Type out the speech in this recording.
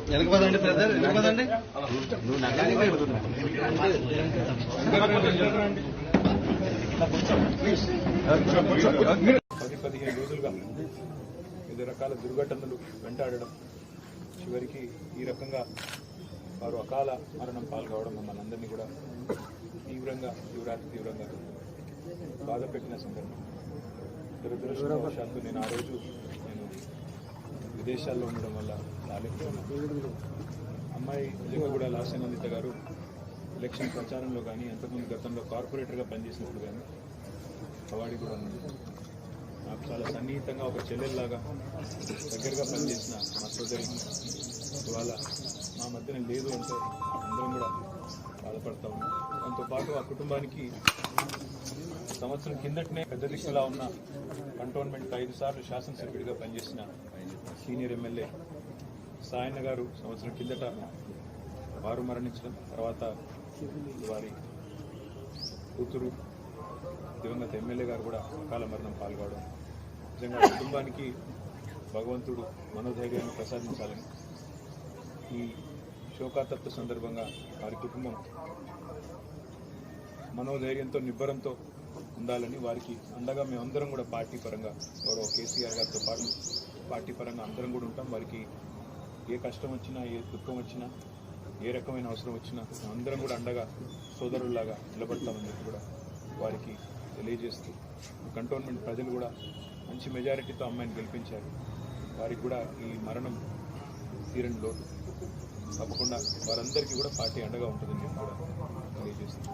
వెనకపోదండి brother, వెనకపోదండి. 10-15 రోజులుగా వివిధ రకాల దుర్ఘటనలు వెంటాడడం, చివరికి ఈ రకంగా వారు అకాల మరణం పాల్గొవడం మమ్మల్ని అందరినీ కూడా తీవ్రంగా బాధ పెట్టిన సందర్భం. దురదృష్టవశాత్తు నేను ఆ రోజు విదేశాల్లో ఉండడం వల్ల రాలేకపోయాను. అమ్మాయి నిజంగా కూడా లాస్యానందిత గారు ఎలక్షన్ ప్రచారంలో కానీ అంతకుముందు గతంలో కార్పొరేటర్గా పనిచేసినప్పుడు కానీ కవాడి కూడా ఉంది. నాకు చాలా సన్నిహితంగా ఒక చెల్లెల్లాగా దగ్గరగా పనిచేసిన మా సోదరి ఇవాళ మా మధ్యన లేదు అంటే అందరం కూడా బాధపడతా ఉన్నాం. దాంతోపాటు ఆ కుటుంబానికి సంవత్సరం కిందటనే పెద్ద దిక్కులా ఉన్న కంటోన్మెంట్ 5 సార్లు శాసనసభ్యుడిగా పనిచేసిన సీనియర్ ఎమ్మెల్యే సాయన్న గారు సంవత్సరం కిందట వారు మరణించడం, తర్వాత వారి కూతురు దివంగత ఎమ్మెల్యే గారు కూడా అకాల మరణం పాల్గొనడం, నిజంగా కుటుంబానికి భగవంతుడు మనోధైర్యాన్ని ప్రసాదించాలని, ఈ శోకాతప్త సందర్భంగా వారి కుటుంబం మనోధైర్యంతో నిబ్బరంతో ఉండాలని వారికి అండగా మేమందరం కూడా పార్టీ పరంగా గౌరవ కేసీఆర్ గారితో పాటు పార్టీ పరంగా అందరం కూడా ఉంటాం. వారికి ఏ కష్టం వచ్చినా, ఏ దుఃఖం వచ్చినా, ఏ రకమైన అవసరం వచ్చినా అందరం కూడా అండగా సోదరుల్లాగా నిలబడతామని చెప్పి కూడా వారికి తెలియజేస్తూ, కంటోన్మెంట్ ప్రజలు కూడా మంచి మెజారిటీతో అమ్మాయిని గెలిపించారు. వారికి కూడా ఈ మరణం తీరని లోటు. తప్పకుండా వారందరికీ కూడా పార్టీ అండగా ఉంటుందని చెప్పి కూడా తెలియజేస్తుంది.